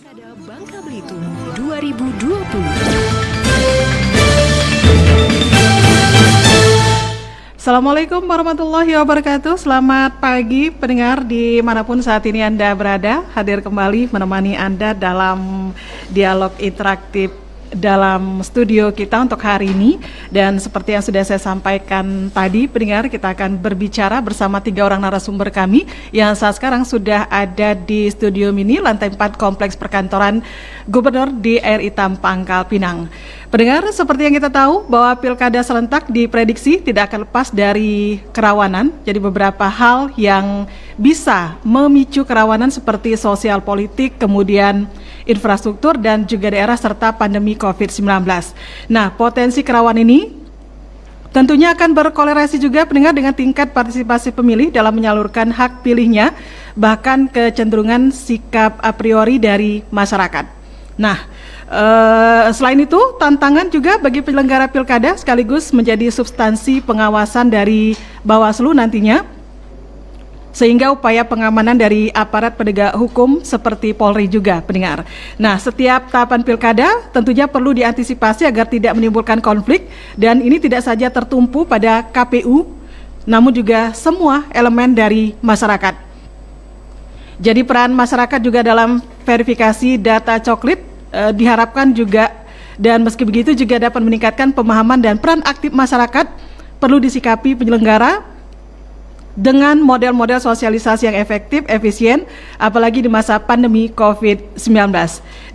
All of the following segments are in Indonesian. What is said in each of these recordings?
Pilkada Bangka Belitung 2020. Assalamualaikum warahmatullahi wabarakatuh. Selamat pagi pendengar dimanapun saat ini Anda berada. Hadir kembali menemani Anda dalam dialog interaktif dalam studio kita untuk hari ini. Dan seperti yang sudah saya sampaikan tadi, pendengar, kita akan berbicara bersama 3 orang narasumber kami yang saat sekarang sudah ada di studio mini lantai 4 Kompleks Perkantoran Gubernur di RI Pangkal Pinang. Pendengar, seperti yang kita tahu bahwa pilkada serentak diprediksi tidak akan lepas dari kerawanan. Jadi beberapa hal yang bisa memicu kerawanan seperti sosial politik, kemudian infrastruktur dan juga daerah serta pandemi COVID-19. Nah, potensi kerawanan ini tentunya akan berkolerasi juga pendengar dengan tingkat partisipasi pemilih dalam menyalurkan hak pilihnya, bahkan kecenderungan sikap a priori dari masyarakat. Nah, selain itu tantangan juga bagi penyelenggara pilkada sekaligus menjadi substansi pengawasan dari Bawaslu nantinya, sehingga upaya pengamanan dari aparat penegak hukum seperti Polri juga pendengar. Nah, setiap tahapan pilkada tentunya perlu diantisipasi agar tidak menimbulkan konflik, dan ini tidak saja tertumpu pada KPU namun juga semua elemen dari masyarakat. Jadi peran masyarakat juga dalam verifikasi data coklit diharapkan juga, dan meski begitu juga dapat meningkatkan pemahaman dan peran aktif masyarakat perlu disikapi penyelenggara dengan model-model sosialisasi yang efektif, efisien, apalagi di masa pandemi COVID-19.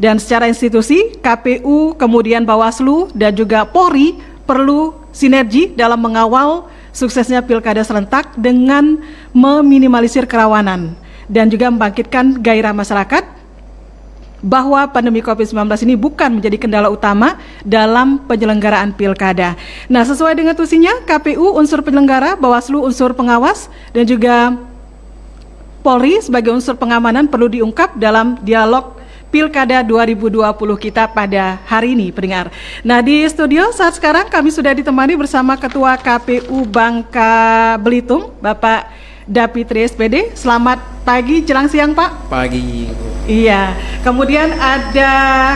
Dan secara institusi, KPU, kemudian Bawaslu, dan juga Polri perlu sinergi dalam mengawal suksesnya pilkada serentak dengan meminimalisir kerawanan dan juga membangkitkan gairah masyarakat bahwa pandemi COVID-19 ini bukan menjadi kendala utama dalam penyelenggaraan pilkada. Nah, sesuai dengan tusinya, KPU unsur penyelenggara, Bawaslu unsur pengawas, dan juga Polri sebagai unsur pengamanan perlu diungkap dalam dialog Pilkada 2020 kita pada hari ini, pendengar. Nah, di studio saat sekarang kami sudah ditemani bersama Ketua KPU Bangka Belitung, Bapak Dapitri SPD. Selamat pagi, jelang siang Pak. Pagi. Iya, kemudian ada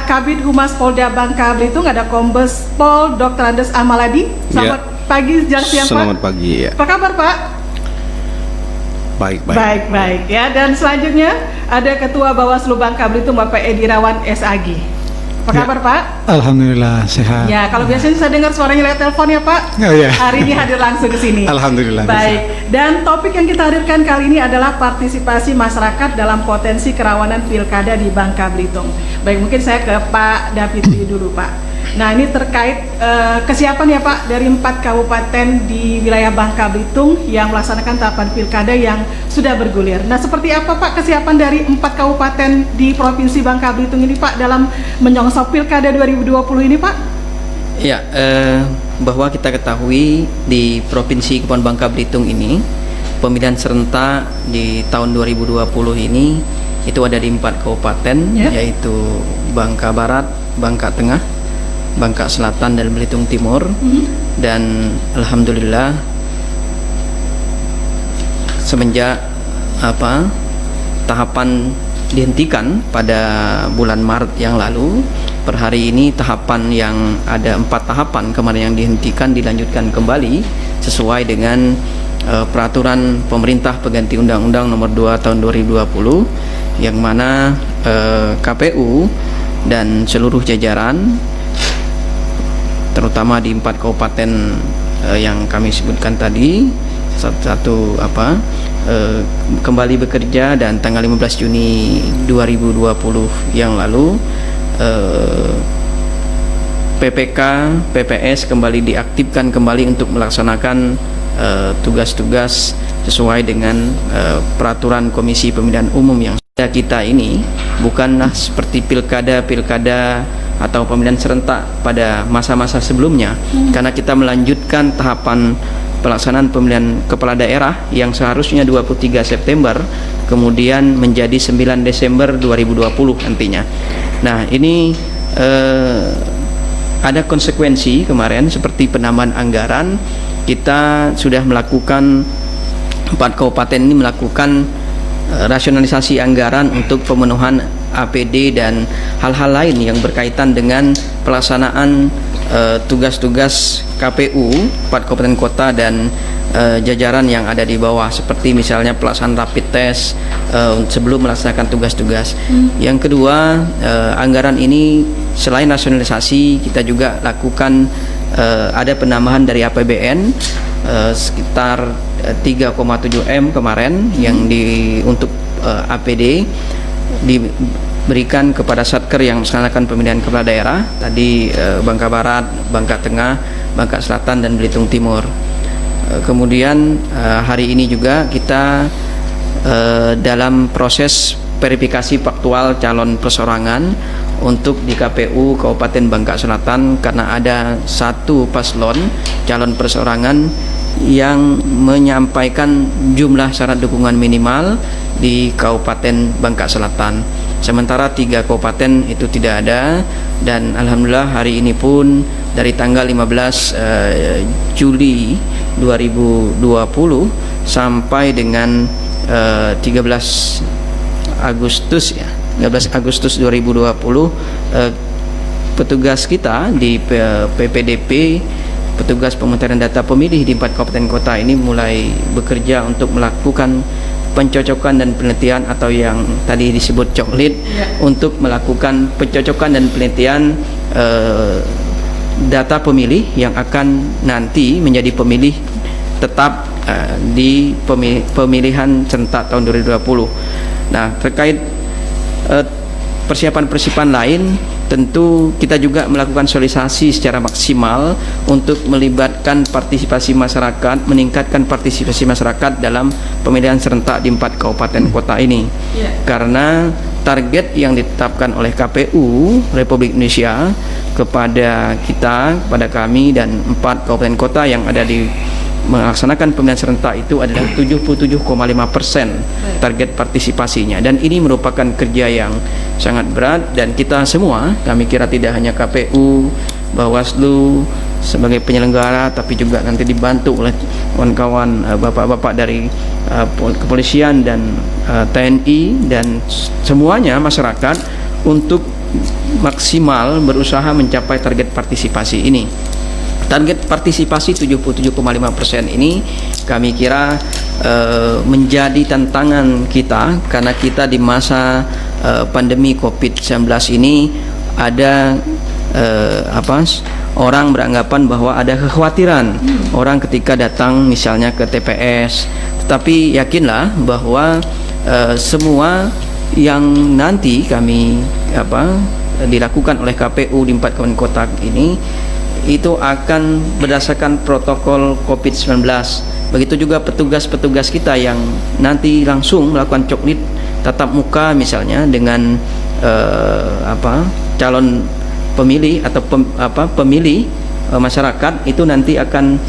Kabid Humas Polda Bangka Belitung, ada Kombes Pol Dr. Andes Amaladi. Selamat pagi, jelang siang Pak. Selamat pagi ya. Apa kabar Pak? Baik. Baik ya. Dan selanjutnya ada Ketua Bawaslu Bangka Belitung, Bapak Edi Rawan SAG. Apa kabar Pak? Alhamdulillah sehat. Ya, kalau biasanya saya dengar suaranya lewat telepon ya Pak. Oh, ya. Hari ini hadir langsung ke sini. Alhamdulillah. Baik. Dan topik yang kita hadirkan kali ini adalah partisipasi masyarakat dalam potensi kerawanan pilkada di Bangka Belitung. Baik, mungkin saya ke Pak David dulu Pak. Nah, ini terkait kesiapan ya Pak dari 4 kabupaten di wilayah Bangka Belitung yang melaksanakan tahapan pilkada yang sudah bergulir. Nah, seperti apa Pak kesiapan dari 4 kabupaten di Provinsi Bangka Belitung ini Pak dalam menyongsong pilkada 2020 ini Pak? Ya, bahwa kita ketahui di Provinsi Kepulauan Bangka Belitung ini pemilihan serentak di tahun 2020 ini itu ada di 4 kabupaten, yaitu Bangka Barat, Bangka Tengah, Bangka Selatan, dan Belitung Timur. Dan alhamdulillah semenjak tahapan dihentikan pada bulan Maret yang lalu, per hari ini tahapan yang ada 4 tahapan kemarin yang dihentikan dilanjutkan kembali sesuai dengan peraturan pemerintah pengganti Undang-Undang Nomor 2 Tahun 2020, yang mana KPU dan seluruh jajaran terutama di 4 kabupaten yang kami sebutkan tadi satu kembali bekerja, dan tanggal 15 Juni 2020 yang lalu PPK, PPS kembali diaktifkan kembali untuk melaksanakan tugas-tugas sesuai dengan peraturan Komisi Pemilihan Umum. Yang kita ini bukanlah seperti pilkada atau pemilihan serentak pada masa-masa sebelumnya, karena kita melanjutkan tahapan pelaksanaan pemilihan kepala daerah yang seharusnya 23 September kemudian menjadi 9 Desember 2020 nantinya. Nah, ini ada konsekuensi kemarin seperti penambahan anggaran. Kita sudah melakukan 4 kabupaten ini melakukan rasionalisasi anggaran untuk pemenuhan APD dan hal-hal lain yang berkaitan dengan pelaksanaan tugas-tugas KPU 4 kabupaten kota dan jajaran yang ada di bawah, seperti misalnya pelaksanaan rapid test sebelum melaksanakan tugas-tugas. Yang kedua, anggaran ini selain rasionalisasi, kita juga lakukan ada penambahan dari APBN sekitar 3,7 M kemarin yang untuk APD diberikan kepada Satker yang melaksanakan pemilihan kepala daerah tadi, Bangka Barat, Bangka Tengah, Bangka Selatan dan Belitung Timur. Kemudian hari ini juga kita dalam proses verifikasi faktual calon perseorangan untuk di KPU Kabupaten Bangka Selatan, karena ada satu paslon calon perseorangan yang menyampaikan jumlah syarat dukungan minimal di Kabupaten Bangka Selatan, sementara 3 kabupaten itu tidak ada. Dan alhamdulillah hari ini pun dari tanggal 15 Juli 2020 sampai dengan 13 Agustus 2020 petugas kita di PPDP, petugas pemungutan data pemilih di 4 kabupaten kota ini mulai bekerja untuk melakukan pencocokan dan penelitian atau yang tadi disebut coklit, untuk melakukan pencocokan dan penelitian data pemilih yang akan nanti menjadi pemilih tetap di pemilihan serentak tahun 2020. Nah, terkait persiapan-persiapan lain, tentu kita juga melakukan sosialisasi secara maksimal untuk melibatkan partisipasi masyarakat, meningkatkan partisipasi masyarakat dalam pemilihan serentak di 4 kabupaten kota ini. Karena target yang ditetapkan oleh KPU Republik Indonesia kepada kita, kepada kami dan 4 kabupaten kota yang ada di melaksanakan pemilihan serentak itu adalah 77,5% target partisipasinya, dan ini merupakan kerja yang sangat berat. Dan kita semua, kami kira tidak hanya KPU, Bawaslu sebagai penyelenggara, tapi juga nanti dibantu oleh kawan-kawan bapak-bapak dari kepolisian dan TNI dan semuanya masyarakat untuk maksimal berusaha mencapai target partisipasi ini. Target partisipasi 77,5% ini kami kira menjadi tantangan kita, karena kita di masa pandemi COVID-19 ini ada orang beranggapan bahwa ada kekhawatiran orang ketika datang misalnya ke TPS. Tetapi yakinlah bahwa semua yang nanti kami dilakukan oleh KPU di 4 kabupaten kota ini itu akan berdasarkan protokol COVID-19. Begitu juga petugas-petugas kita yang nanti langsung melakukan coklit tatap muka misalnya dengan calon pemilih atau pemilih masyarakat, itu nanti akan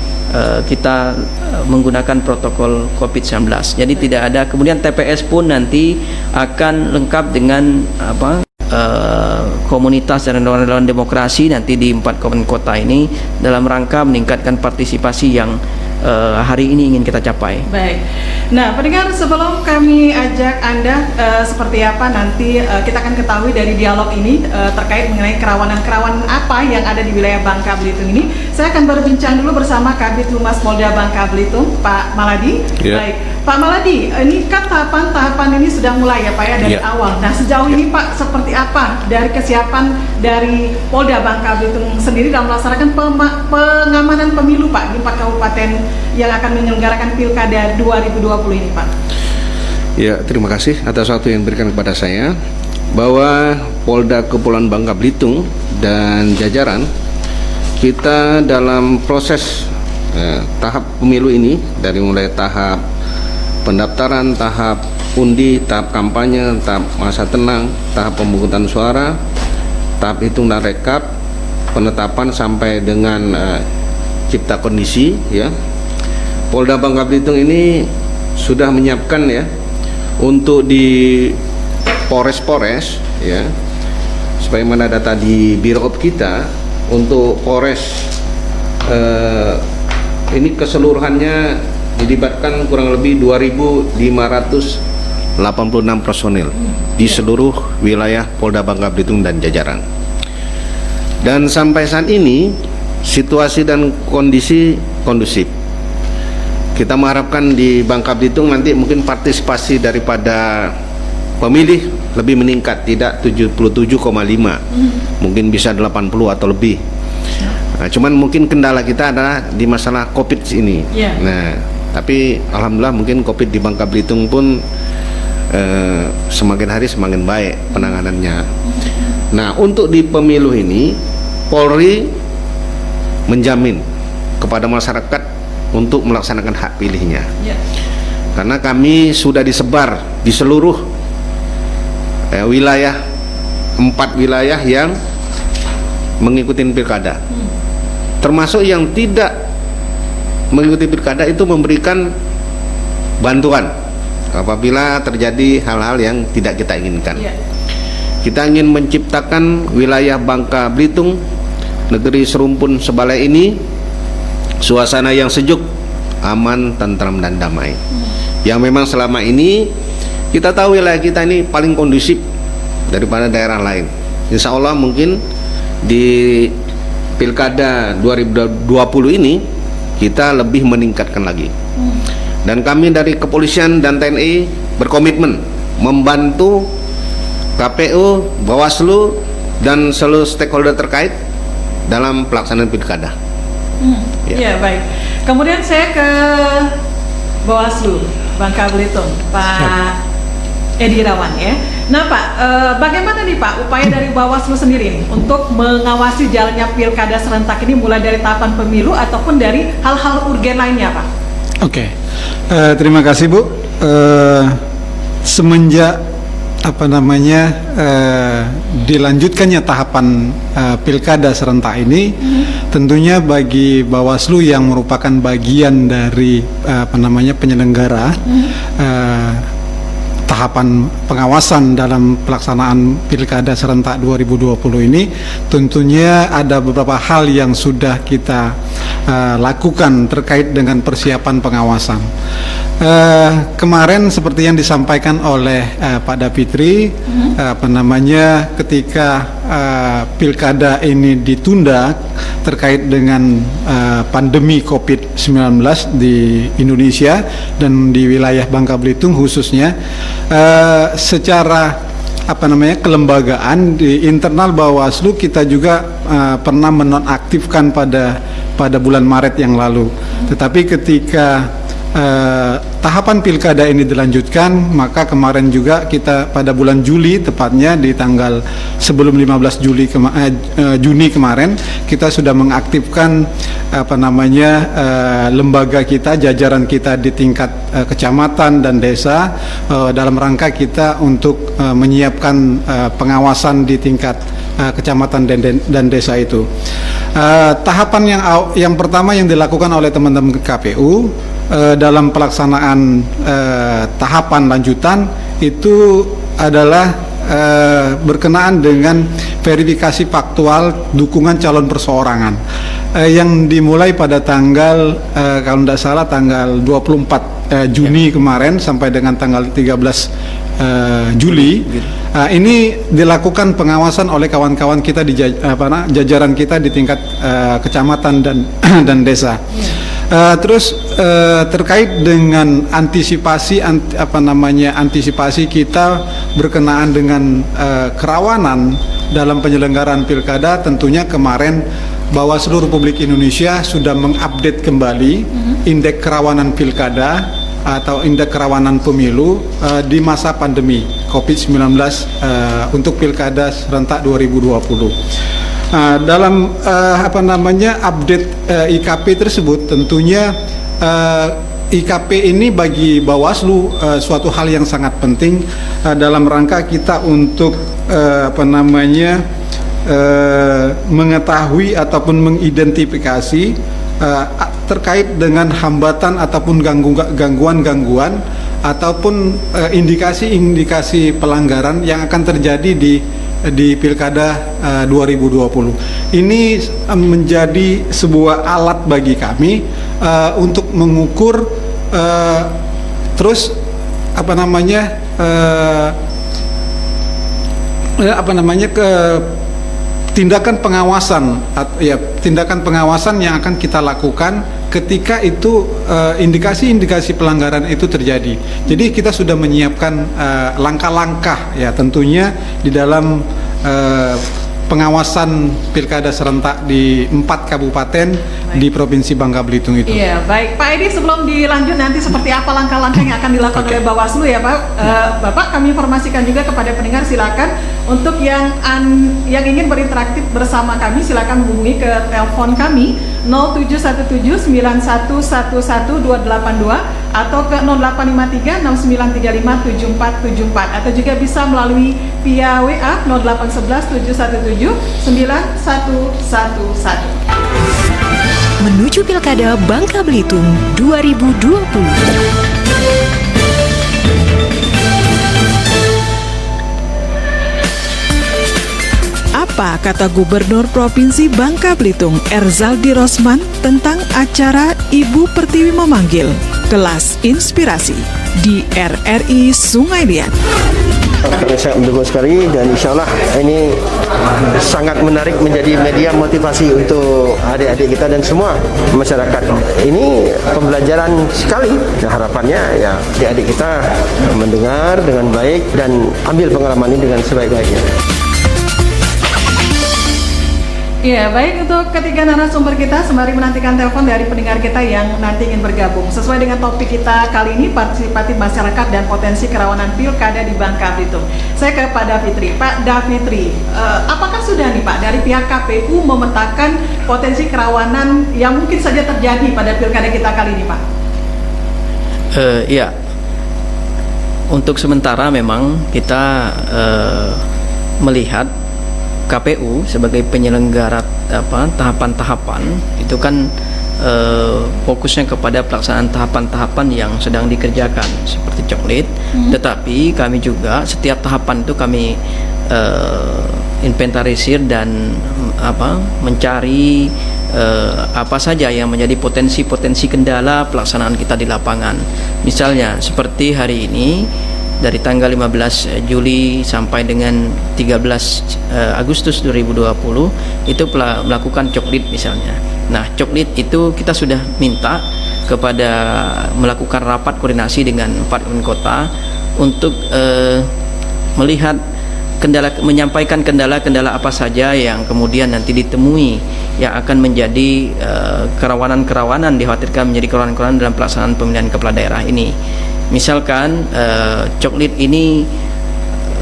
kita menggunakan protokol COVID-19. Jadi tidak ada, kemudian TPS pun nanti akan lengkap dengan komunitas dan relawan demokrasi nanti di 4 kabupaten kota ini dalam rangka meningkatkan partisipasi yang hari ini ingin kita capai. Baik. Nah, pendengar, sebelum kami ajak Anda seperti apa nanti kita akan ketahui dari dialog ini terkait mengenai kerawanan-kerawanan apa yang ada di wilayah Bangka Belitung ini. Saya akan berbincang dulu bersama Kabid Humas Polda Bangka Belitung, Pak Maladi. Baik, Pak Maladi, ini kan tahapan ini sudah mulai ya Pak ya dari awal. Nah, sejauh ini Pak seperti apa dari kesiapan dari Polda Bangka Belitung sendiri dalam melaksanakan pengamanan pemilu Pak di 4 kabupaten yang akan menyelenggarakan Pilkada 2020 ini Pak? Ya, terima kasih atas waktu yang diberikan kepada saya, bahwa Polda Kepulauan Bangka Belitung dan jajaran kita dalam proses tahap pemilu ini, dari mulai tahap pendaftaran, tahap undi, tahap kampanye, tahap masa tenang, tahap pemungutan suara, tahap hitung dan rekap, penetapan sampai dengan cipta kondisi, ya. Polda Bangka Belitung ini sudah menyiapkan ya untuk di Polres-Polres, ya, sebagaimana data di Birop kita untuk Polres ini keseluruhannya dilibatkan kurang lebih 2.500 personil di seluruh wilayah Polda Bangka Belitung dan jajaran. Dan sampai saat ini situasi dan kondisi kondusif. Kita mengharapkan di Bangka Belitung nanti mungkin partisipasi daripada pemilih lebih meningkat, tidak 77,5, mungkin bisa 80 atau lebih. Nah, cuman mungkin kendala kita adalah di masalah COVID ini. Nah, tapi alhamdulillah mungkin COVID di Bangka Belitung pun semakin hari semakin baik penanganannya. Nah, untuk di pemilu ini Polri menjamin kepada masyarakat untuk melaksanakan hak pilihnya. Karena kami sudah disebar di seluruh wilayah, 4 wilayah yang mengikuti pilkada. Termasuk yang tidak mengikuti pilkada itu memberikan bantuan apabila terjadi hal-hal yang tidak kita inginkan. Kita ingin menciptakan wilayah Bangka Belitung, negeri serumpun sebalai ini, suasana yang sejuk, aman, tentram dan damai. Yang memang selama ini kita tahu wilayah kita ini paling kondusif daripada daerah lain. Insya Allah mungkin di Pilkada 2020 ini kita lebih meningkatkan lagi. Dan kami dari Kepolisian dan TNI berkomitmen membantu KPU, Bawaslu dan seluruh stakeholder terkait dalam pelaksanaan pilkada. Ya, baik. Kemudian saya ke Bawaslu Bangka Belitung, Pak Edi Irawan ya. Nah Pak, bagaimana nih Pak upaya dari Bawaslu sendiri nih untuk mengawasi jalannya pilkada serentak ini mulai dari tahapan pemilu ataupun dari hal-hal urgen lainnya Pak? Oke, terima kasih Bu. Semenjak dilanjutkannya tahapan pilkada serentak ini, tentunya bagi Bawaslu yang merupakan bagian dari penyelenggara tahapan pengawasan dalam pelaksanaan pilkada serentak 2020 ini, tentunya ada beberapa hal yang sudah kita lakukan terkait dengan persiapan pengawasan. Kemarin seperti yang disampaikan oleh Pak Dapitri, ketika pilkada ini ditunda terkait dengan pandemi COVID-19 di Indonesia dan di wilayah Bangka Belitung khususnya, secara kelembagaan di internal Bawaslu kita juga pernah menonaktifkan pada bulan Maret yang lalu. Tetapi ketika tahapan pilkada ini dilanjutkan, maka kemarin juga kita pada bulan Juli, tepatnya di tanggal sebelum 15 Juni kemarin, kita sudah mengaktifkan lembaga kita, jajaran kita di tingkat kecamatan dan desa, dalam rangka kita untuk menyiapkan pengawasan di tingkat kecamatan dan desa itu. Tahapan yang pertama yang dilakukan oleh teman-teman KPU dalam pelaksanaan tahapan lanjutan itu adalah berkenaan dengan verifikasi faktual dukungan calon perseorangan yang dimulai pada tanggal kalau tidak salah tanggal 24 Juni kemarin sampai dengan tanggal 13 Juli. Ini dilakukan pengawasan oleh kawan-kawan kita di jajaran kita di tingkat kecamatan dan desa. Terkait dengan antisipasi kita berkenaan dengan kerawanan dalam penyelenggaraan pilkada, tentunya kemarin Bawaslu Republik Indonesia sudah mengupdate kembali indeks kerawanan pilkada atau indeks kerawanan pemilu di masa pandemi COVID-19 untuk pilkada serentak 2020. Dalam update IKP tersebut, tentunya IKP ini bagi Bawaslu suatu hal yang sangat penting dalam rangka kita untuk mengetahui ataupun mengidentifikasi terkait dengan hambatan ataupun gangguan-gangguan ataupun indikasi-indikasi pelanggaran yang akan terjadi di pilkada 2020. Ini menjadi sebuah alat bagi kami untuk mengukur tindakan pengawasan, tindakan pengawasan yang akan kita lakukan ketika itu indikasi-indikasi pelanggaran itu terjadi. Jadi kita sudah menyiapkan langkah-langkah ya tentunya di dalam pengawasan pilkada serentak di 4 kabupaten di Provinsi Bangka Belitung itu. Iya, baik. Pak Edi, sebelum dilanjut nanti seperti apa langkah-langkah yang akan dilakukan oleh Bawaslu ya Pak. Bapak, kami informasikan juga kepada pendengar, silakan untuk yang ingin berinteraksi bersama kami silakan hubungi ke telepon kami 071791111282 atau ke 085369357474 atau juga bisa melalui via WA 0811717911. Menuju Pilkada Bangka Belitung 2020. Apa kata Gubernur Provinsi Bangka Belitung Erzaldi Rosman tentang acara Ibu Pertiwi Memanggil Kelas Inspirasi di RRI Sungai Liat? Saya mendukung sekali dan insya Allah ini sangat menarik menjadi media motivasi untuk adik-adik kita dan semua masyarakat. Ini pembelajaran sekali dan harapannya ya adik-adik kita mendengar dengan baik dan ambil pengalaman ini dengan sebaik-baiknya. Iya, baik, untuk ketiga narasumber kita sembari menantikan telepon dari pendengar kita yang nanti ingin bergabung. Sesuai dengan topik kita kali ini, partisipatif masyarakat dan potensi kerawanan pilkada di Bangka Belitung. Saya ke Pak Davitri. Pak Davitri, apakah sudah nih Pak dari pihak KPU memetakan potensi kerawanan yang mungkin saja terjadi pada pilkada kita kali ini Pak? Ya, untuk sementara memang kita melihat KPU sebagai penyelenggara tahapan-tahapan itu kan fokusnya kepada pelaksanaan tahapan-tahapan yang sedang dikerjakan seperti coklit. Tetapi kami juga setiap tahapan itu kami inventarisir dan mencari apa saja yang menjadi potensi-potensi kendala pelaksanaan kita di lapangan. Misalnya seperti hari ini dari tanggal 15 Juli sampai dengan 13 Agustus 2020 itu melakukan coklit misalnya. Nah, coklit itu kita sudah minta kepada melakukan rapat koordinasi dengan 4 kota untuk melihat menyampaikan kendala-kendala apa saja yang kemudian nanti ditemui yang akan menjadi kerawanan-kerawanan, dikhawatirkan menjadi kerawanan-kerawanan dalam pelaksanaan pemilihan kepala daerah ini. Misalkan coklit ini,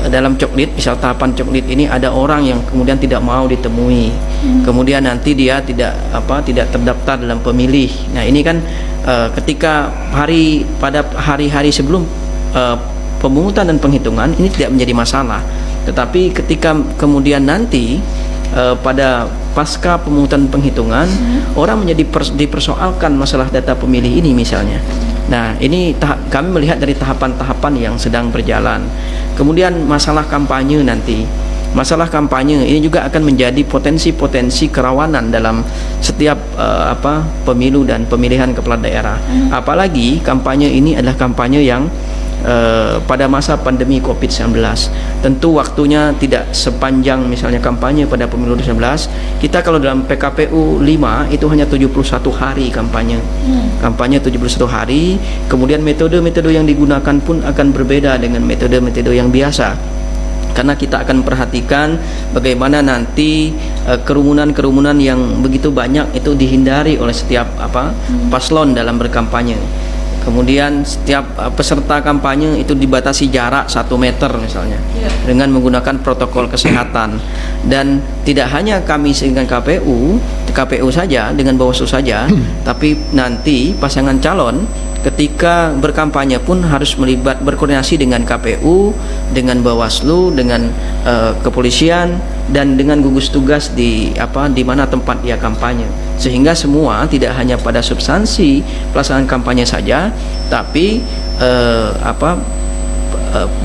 dalam coklit, misal tahapan coklit ini ada orang yang kemudian tidak mau ditemui, kemudian nanti dia tidak terdaftar dalam pemilih. Nah ini kan ketika pada hari-hari sebelum pemungutan dan penghitungan ini tidak menjadi masalah, tetapi ketika kemudian nanti pada pasca pemungutan penghitungan orang menjadi dipersoalkan masalah data pemilih ini misalnya. Nah ini kami melihat dari tahapan-tahapan yang sedang berjalan. Kemudian masalah kampanye nanti, masalah kampanye ini juga akan menjadi potensi-potensi kerawanan dalam setiap pemilu dan pemilihan kepala daerah. Apalagi kampanye ini adalah kampanye yang pada masa pandemi COVID-19. Tentu waktunya tidak sepanjang misalnya kampanye pada pemilu 2019. Kita kalau dalam PKPU 5 itu hanya 71 hari kampanye. Kampanye 71 hari. Kemudian metode-metode yang digunakan pun akan berbeda dengan metode-metode yang biasa. Karena kita akan perhatikan bagaimana nanti kerumunan-kerumunan yang begitu banyak itu dihindari oleh setiap paslon dalam berkampanye. Kemudian setiap peserta kampanye itu dibatasi jarak 1 meter misalnya, dengan menggunakan protokol kesehatan. Dan tidak hanya kami dengan KPU saja, dengan Bawaslu saja, tapi nanti pasangan calon ketika berkampanye pun harus berkoordinasi dengan KPU, dengan Bawaslu, dengan kepolisian, dan dengan gugus tugas di mana tempat dia kampanye, sehingga semua tidak hanya pada substansi pelaksanaan kampanye saja, tapi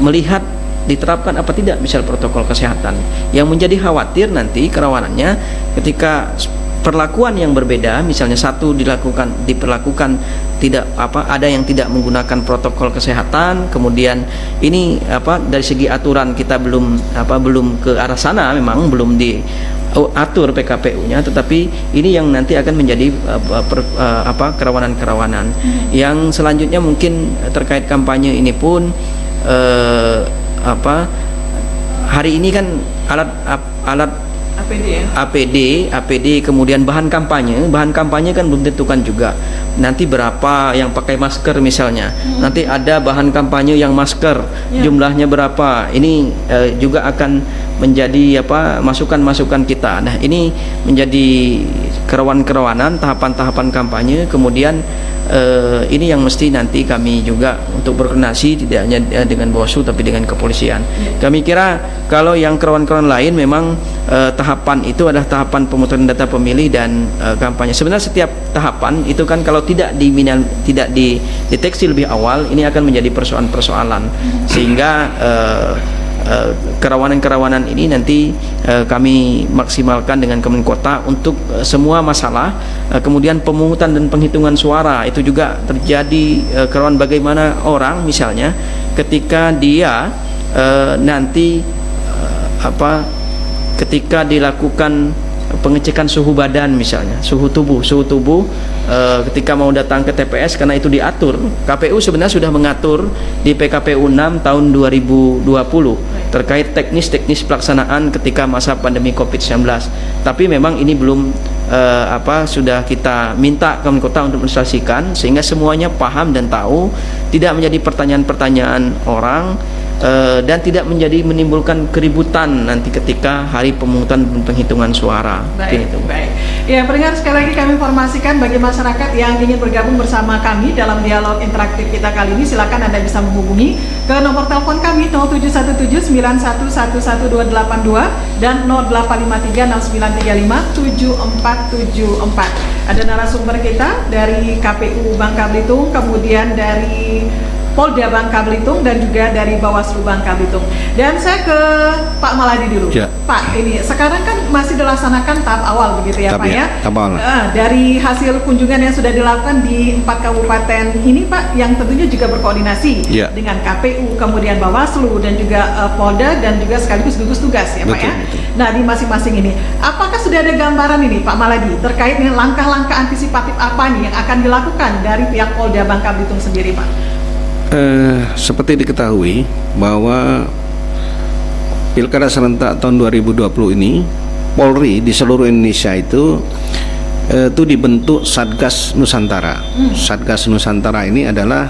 melihat diterapkan apa tidak misal protokol kesehatan. Yang menjadi khawatir nanti kerawanannya ketika perlakuan yang berbeda, misalnya satu diperlakukan tidak ada yang tidak menggunakan protokol kesehatan, kemudian ini dari segi aturan kita belum ke arah sana, memang belum diatur PKPU-nya, tetapi ini yang nanti akan menjadi kerawanan-kerawanan. Yang selanjutnya mungkin terkait kampanye ini pun hari ini kan alat APD, kemudian bahan kampanye kan belum ditentukan juga. Nanti berapa yang pakai masker misalnya, nanti ada bahan kampanye yang masker, jumlahnya berapa. Ini juga akan menjadi masukan-masukan kita. Nah, ini menjadi kerawanan-kerawanan tahapan-tahapan kampanye. Kemudian ini yang mesti nanti kami juga untuk berkoordinasi tidak hanya dengan Bawaslu tapi dengan kepolisian. Kami kira kalau yang kerawanan-kerawanan lain memang tahapan itu adalah tahapan pemutusan data pemilih dan kampanye. Sebenarnya setiap tahapan itu kan kalau tidak dideteksi lebih awal, ini akan menjadi persoalan-persoalan, sehingga kerawanan-kerawanan ini nanti kami maksimalkan dengan Kemenkota untuk semua masalah. Kemudian pemungutan dan penghitungan suara itu juga terjadi kerawanan bagaimana orang misalnya ketika dia nanti ketika dilakukan pengecekan suhu badan misalnya, suhu tubuh ketika mau datang ke TPS, karena itu diatur. KPU sebenarnya sudah mengatur di PKPU 6 tahun 2020 terkait teknis pelaksanaan ketika masa pandemi COVID-19. Tapi memang ini belum sudah kita minta Kemenkota untuk menyesuaikan sehingga semuanya paham dan tahu, tidak menjadi pertanyaan-pertanyaan orang dan tidak menimbulkan keributan nanti ketika hari pemungutan dan penghitungan suara. Baik. Ya, pendengar, sekali lagi kami informasikan bagi masyarakat yang ingin bergabung bersama kami dalam dialog interaktif kita kali ini, silakan Anda bisa menghubungi ke nomor telepon kami 071791118282 dan 085309357474. Ada narasumber kita dari KPU Bangka Belitung, kemudian dari Polda Bangka Belitung dan juga dari Bawaslu Bangka Belitung. Dan saya ke Pak Maladi dulu. Ya. Pak, ini sekarang kan masih dilaksanakan tahap awal begitu ya, Pak ya? Dari hasil kunjungan yang sudah dilakukan di 4 kabupaten ini, Pak, yang tentunya juga berkoordinasi dengan KPU, kemudian Bawaslu dan juga Polda dan juga sekaligus gugus tugas ya, Pak ya? Betul. Nah, di masing-masing ini, apakah sudah ada gambaran ini, Pak Maladi, terkait dengan langkah-langkah antisipatif apa nih yang akan dilakukan dari pihak Polda Bangka Belitung sendiri, Pak? Seperti diketahui bahwa Pilkada serentak tahun 2020 ini Polri di seluruh Indonesia itu dibentuk Satgas Nusantara. Satgas Nusantara ini adalah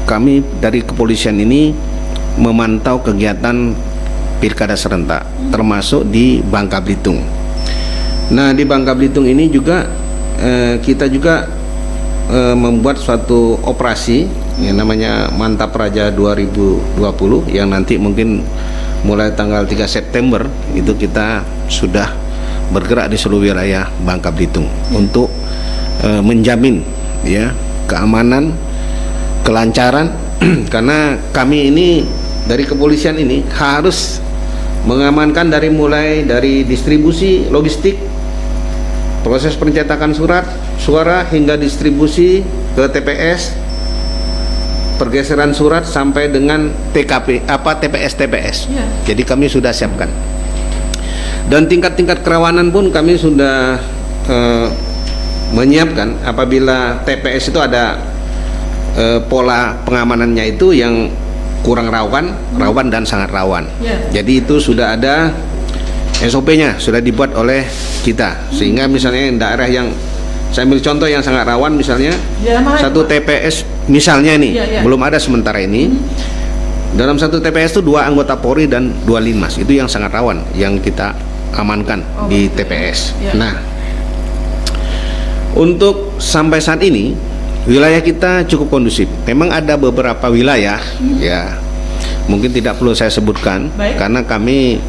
kami dari kepolisian ini memantau kegiatan Pilkada serentak termasuk di Bangka Belitung. Nah, di Bangka Belitung ini juga kita juga membuat suatu operasi yang namanya Mantap Raja 2020 yang nanti mungkin mulai tanggal 3 September itu kita sudah bergerak di seluruh wilayah Bangka Belitung untuk menjamin keamanan, kelancaran karena kami ini dari kepolisian ini harus mengamankan mulai dari distribusi logistik, proses pencetakan suara hingga distribusi ke TPS, pergeseran surat sampai dengan TPS. Jadi kami sudah siapkan. Dan tingkat-tingkat kerawanan pun kami sudah menyiapkan apabila TPS itu ada pola pengamanannya itu yang kurang rawan dan sangat rawan. Jadi itu sudah ada SOP-nya, sudah dibuat oleh kita, sehingga misalnya daerah yang saya ambil contoh yang sangat rawan misalnya satu TPS misalnya ini belum ada sementara ini dalam satu TPS itu 2 anggota Polri dan 2 Linmas, itu yang sangat rawan yang kita amankan di TPS. Nah, untuk sampai saat ini wilayah kita cukup kondusif. Memang ada beberapa wilayah ya mungkin tidak perlu saya sebutkan karena kami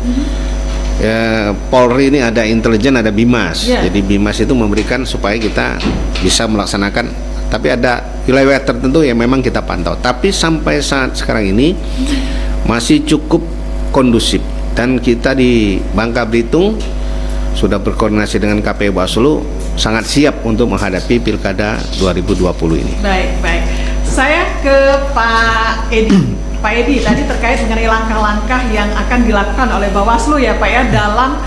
Polri ini ada intelijen, ada Bimas. Jadi Bimas itu memberikan supaya kita bisa melaksanakan. Tapi ada wilayah tertentu yang memang kita pantau. Tapi sampai saat sekarang ini masih cukup kondusif. Dan kita di Bangka Belitung sudah berkoordinasi dengan KPU Bawaslu, sangat siap untuk menghadapi Pilkada 2020 ini. Baik. Saya ke Pak Edi. Pak Edi, tadi terkait mengenai langkah-langkah yang akan dilakukan oleh Bawaslu ya Pak ya dalam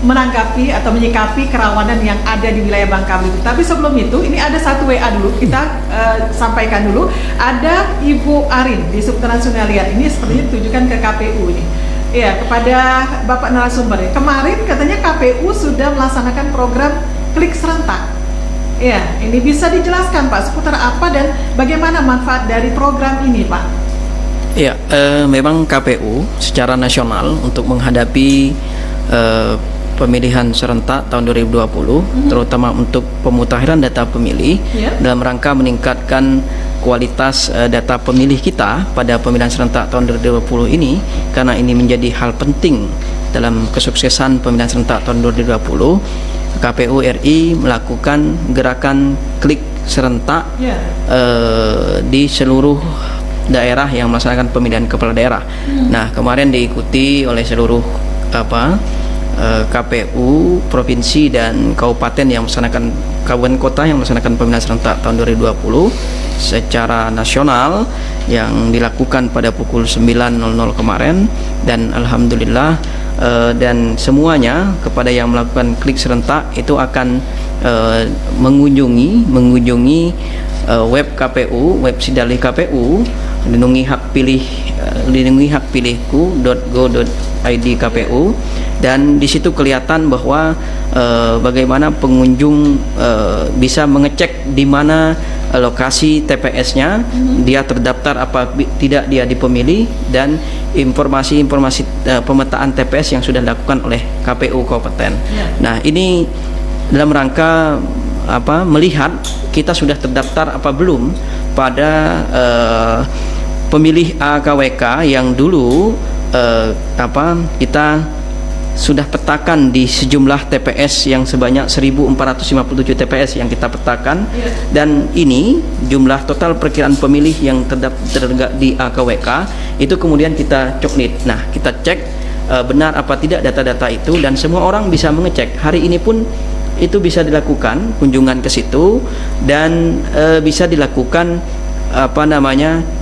menanggapi atau menyikapi kerawanan yang ada di wilayah Bangka Belitung. Tapi sebelum itu, ini ada satu WA dulu, kita sampaikan dulu. Ada Ibu Arin di Subtenan Sungai Liat, ini sepertinya ditujukan ke KPU nih. Iya, kepada Bapak narasumber ya. Kemarin katanya KPU sudah melaksanakan program klik serentak. Iya, ini bisa dijelaskan Pak seputar apa dan bagaimana manfaat dari program ini Pak? Ya, memang KPU secara nasional untuk menghadapi pemilihan serentak tahun 2020, terutama untuk pemutakhiran data pemilih, dalam rangka meningkatkan kualitas data pemilih kita pada pemilihan serentak tahun 2020 ini, karena ini menjadi hal penting dalam kesuksesan pemilihan serentak tahun 2020. KPU RI melakukan gerakan klik serentak di seluruh daerah yang melaksanakan pemilihan kepala daerah. Nah, kemarin diikuti oleh seluruh KPU provinsi dan kabupaten yang melaksanakan, kabupaten kota yang melaksanakan pemilihan serentak tahun 2020 secara nasional yang dilakukan pada pukul 9.00 kemarin, dan alhamdulillah dan semuanya kepada yang melakukan klik serentak itu akan mengunjungi web KPU, web Sidalih KPU, lindungi hak pilihku.go.id KPU, dan di situ kelihatan bahwa bagaimana pengunjung bisa mengecek di mana lokasi TPS-nya, dia terdaftar apa tidak dia dipemilih, dan informasi-informasi pemetaan TPS yang sudah dilakukan oleh KPU kabupaten. Nah, ini dalam rangka melihat kita sudah terdaftar apa belum pada pemilih AKWK yang dulu kita sudah petakan di sejumlah TPS yang sebanyak 1.457 TPS yang kita petakan, dan ini jumlah total perkiraan pemilih yang terdaftar di AKWK itu kemudian kita coklit. Nah, kita cek benar apa tidak data-data itu, dan semua orang bisa mengecek. Hari ini pun itu bisa dilakukan kunjungan ke situ, dan bisa dilakukan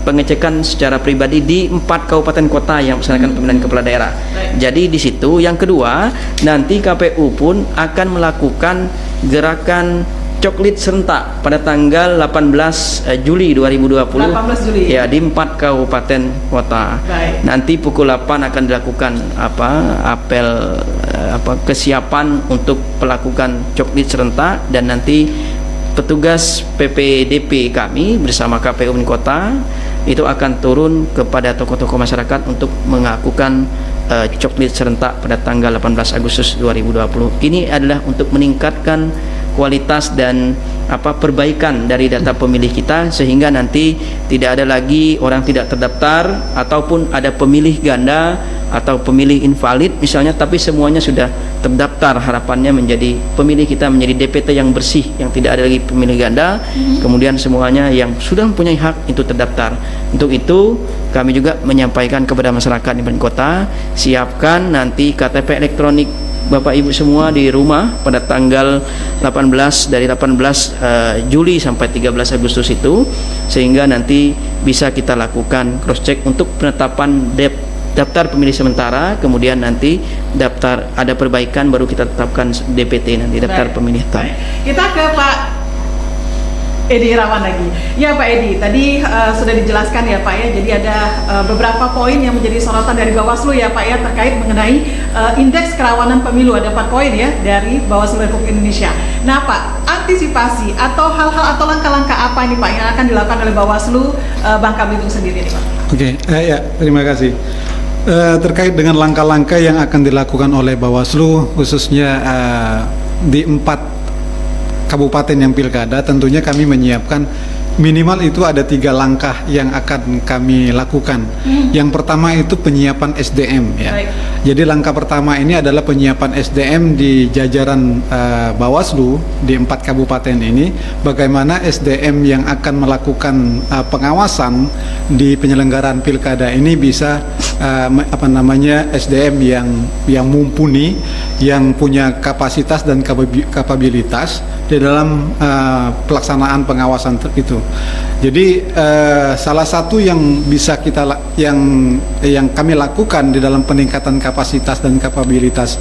pengecekan secara pribadi di 4 kabupaten kota yang melaksanakan pemilihan kepala daerah. Jadi di situ. Yang kedua, nanti KPU pun akan melakukan gerakan coklit serentak pada tanggal 18 Juli 2020 ya di 4 kabupaten kota. Nanti pukul 8 akan dilakukan apel kesiapan untuk melakukan coklit serentak, dan nanti petugas PPDP kami bersama KPU Kota itu akan turun kepada tokoh-tokoh masyarakat untuk melakukan coklit serentak pada tanggal 18 Agustus 2020. Ini adalah untuk meningkatkan kualitas dan perbaikan dari data pemilih kita, sehingga nanti tidak ada lagi orang tidak terdaftar ataupun ada pemilih ganda atau pemilih invalid misalnya, tapi semuanya sudah terdaftar. Harapannya menjadi pemilih kita menjadi DPT yang bersih, yang tidak ada lagi pemilih ganda, kemudian semuanya yang sudah mempunyai hak itu terdaftar. Untuk itu kami juga menyampaikan kepada masyarakat di kota, siapkan nanti KTP elektronik Bapak Ibu semua di rumah pada tanggal 18 dari 18 Juli sampai 13 Agustus itu, sehingga nanti bisa kita lakukan cross check untuk penetapan daftar pemilih sementara, kemudian nanti daftar ada perbaikan baru kita tetapkan DPT nanti daftar pemilih tetap. Kita ke Pak Edi Irawan lagi. Ya Pak Edi, tadi sudah dijelaskan ya Pak ya, jadi ada beberapa poin yang menjadi sorotan dari Bawaslu ya Pak ya, terkait mengenai indeks kerawanan pemilu. Ada 4 poin ya dari Bawaslu Republik Indonesia. Nah Pak, antisipasi atau hal-hal atau langkah-langkah apa ini Pak yang akan dilakukan oleh Bawaslu Bangka Belitung sendiri nih Pak? Oke, ya terima kasih. Terkait dengan langkah-langkah yang akan dilakukan oleh Bawaslu khususnya di 4 kabupaten yang pilkada, tentunya kami menyiapkan minimal itu ada 3 langkah yang akan kami lakukan. Yang pertama itu penyiapan SDM ya. Baik. Jadi langkah pertama ini adalah penyiapan SDM di jajaran Bawaslu di 4 kabupaten ini. Bagaimana SDM yang akan melakukan pengawasan di penyelenggaraan pilkada ini bisa SDM yang mumpuni, yang punya kapasitas dan kapabilitas di dalam pelaksanaan pengawasan itu. Jadi salah satu yang bisa yang kami lakukan di dalam peningkatan kapasitas dan kapabilitas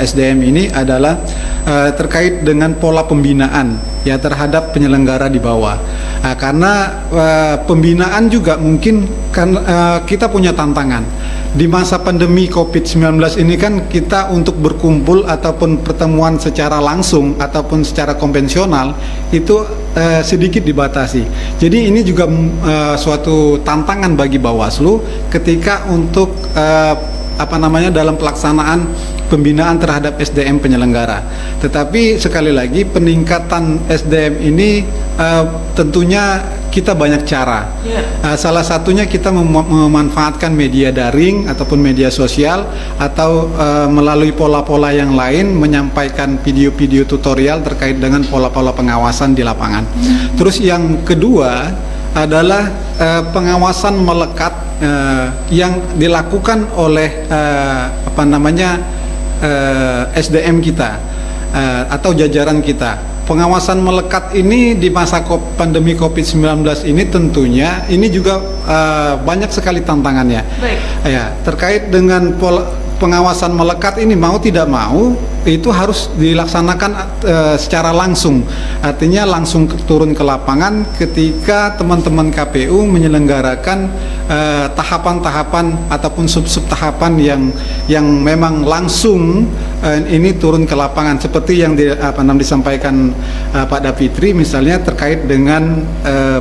SDM ini adalah terkait dengan pola pembinaan ya terhadap penyelenggara di bawah. Karena pembinaan juga mungkin kan kita punya tantangan. Di masa pandemi COVID-19 ini kan kita untuk berkumpul ataupun pertemuan secara langsung ataupun secara konvensional itu sedikit dibatasi. Jadi ini juga suatu tantangan bagi Bawaslu ketika untuk dalam pelaksanaan pembinaan terhadap SDM penyelenggara. Tetapi sekali lagi peningkatan SDM ini tentunya kita banyak cara. Salah satunya kita memanfaatkan media daring ataupun media sosial atau melalui pola-pola yang lain menyampaikan video-video tutorial terkait dengan pola-pola pengawasan di lapangan. Terus yang kedua adalah pengawasan melekat yang dilakukan oleh SDM kita atau jajaran kita. Pengawasan melekat ini di masa pandemi COVID-19 ini tentunya ini juga banyak sekali tantangannya. Baik. Ya, terkait dengan pengawasan melekat ini mau tidak mau itu harus dilaksanakan secara langsung. Artinya langsung turun ke lapangan ketika teman-teman KPU menyelenggarakan tahapan-tahapan ataupun sub-sub tahapan yang memang langsung ini turun ke lapangan seperti yang disampaikan Pak Davitri misalnya terkait dengan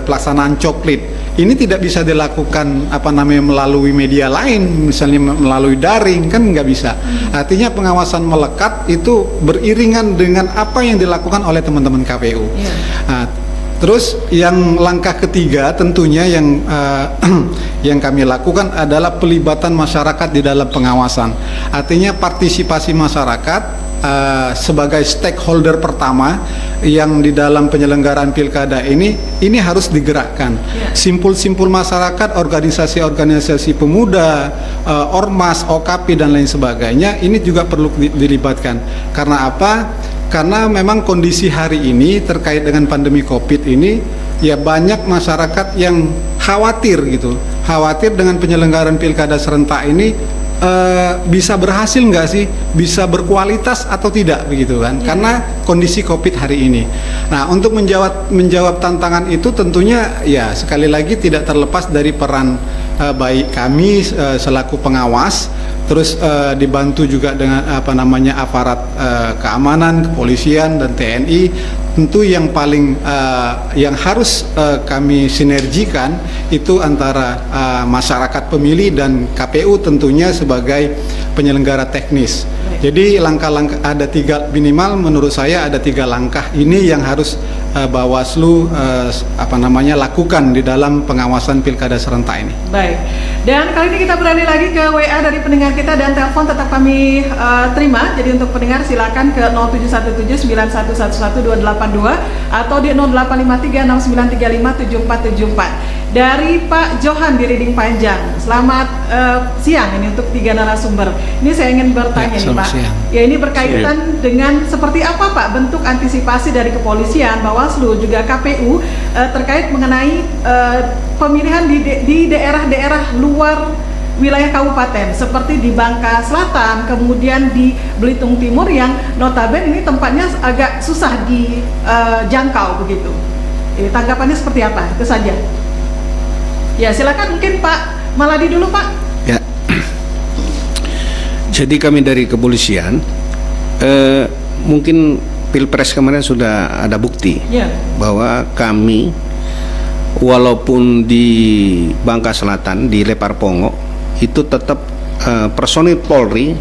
pelaksanaan coklit. Ini tidak bisa dilakukan melalui media lain, misalnya melalui daring kan nggak bisa. Artinya pengawasan melekat itu beriringan dengan apa yang dilakukan oleh teman-teman KPU. Nah, terus yang langkah ketiga tentunya yang kami lakukan adalah pelibatan masyarakat di dalam pengawasan. Artinya partisipasi masyarakat sebagai stakeholder pertama yang di dalam penyelenggaraan pilkada ini harus digerakkan. Simpul-simpul masyarakat, organisasi-organisasi pemuda, ormas, OKP dan lain sebagainya ini juga perlu dilibatkan. Karena apa? Karena memang kondisi hari ini terkait dengan pandemi COVID ini ya banyak masyarakat yang khawatir dengan penyelenggaraan pilkada serentak ini bisa berhasil nggak sih, bisa berkualitas atau tidak begitu kan? Karena kondisi COVID hari ini. Nah, untuk menjawab tantangan itu tentunya ya sekali lagi tidak terlepas dari peran baik kami selaku pengawas, terus dibantu juga dengan aparat keamanan, kepolisian dan TNI. Tentu yang paling yang harus kami sinergikan itu antara masyarakat pemilih dan KPU tentunya sebagai penyelenggara teknis. Jadi langkah-langkah ada 3 minimal menurut saya ada 3 langkah ini yang harus Bawaslu lakukan di dalam pengawasan pilkada serentak ini. Baik. Dan kali ini kita beralih lagi ke WA dari pendengar kita dan telepon tetap kami terima. Jadi untuk pendengar silakan ke 071791111282 atau di 085369357474. Dari Pak Johan di Riding Panjang. Selamat siang ini untuk 3 narasumber. Ini saya ingin bertanya nih Pak. Siang. Ya ini berkaitan dengan seperti apa Pak bentuk antisipasi dari kepolisian, Bawaslu juga KPU terkait mengenai pemilihan di daerah-daerah luar wilayah kabupaten seperti di Bangka Selatan, kemudian di Belitung Timur yang notabene ini tempatnya agak susah dijangkau begitu. Tanggapannya seperti apa? Itu saja. Ya silakan mungkin Pak Maladi dulu Pak. Ya. Jadi kami dari kepolisian mungkin Pilpres kemarin sudah ada bukti bahwa kami walaupun di Bangka Selatan di Lepar Pongo itu tetap personil Polri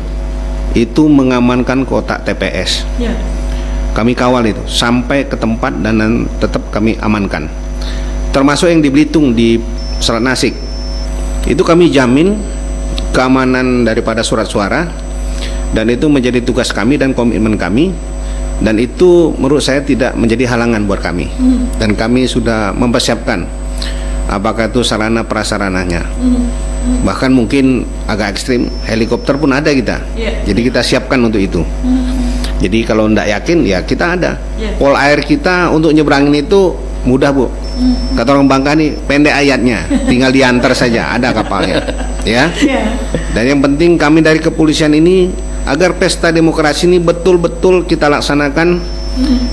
itu mengamankan kotak TPS. Kami kawal itu sampai ke tempat dan tetap kami amankan. termasuk yang di Belitung di Selat Nasik. Itu kami jamin keamanan daripada surat suara, dan itu menjadi tugas kami dan komitmen kami, dan itu menurut saya tidak menjadi halangan buat kami. Dan kami sudah mempersiapkan apakah itu sarana prasarananya. Bahkan mungkin agak ekstrim, helikopter pun ada kita. Jadi kita siapkan untuk itu. Jadi kalau tidak yakin ya kita ada. Pol air kita untuk nyebrangin itu mudah, Bu. Kata orang Bangka nih, pendek ayatnya, tinggal diantar saja, ada kapalnya. Ya. Dan yang penting kami dari kepolisian ini agar pesta demokrasi ini betul-betul kita laksanakan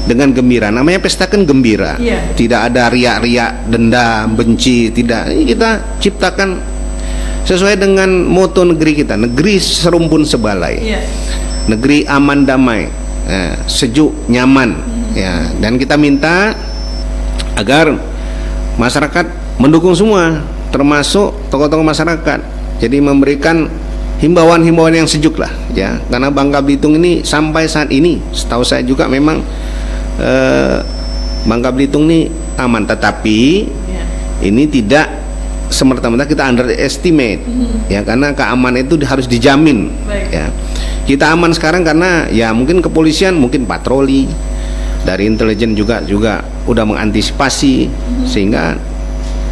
dengan gembira. Namanya pesta kan gembira. Tidak ada riak-riak, dendam, benci, tidak. Ini kita ciptakan sesuai dengan moto negeri kita, negeri serumpun sebalai. Negeri aman damai, sejuk, nyaman. Ya, dan kita minta agar masyarakat mendukung semua, termasuk tokoh-tokoh masyarakat. Jadi memberikan himbauan-himbauan yang sejuk lah, ya. Karena Bangka Belitung ini sampai saat ini, setahu saya juga memang Bangka Belitung ini aman, tetapi ini tidak semerta-merta kita underestimate, ya, karena keamanan itu harus dijamin. Ya. Kita aman sekarang karena ya mungkin kepolisian mungkin patroli, dari intelijen juga udah mengantisipasi, sehingga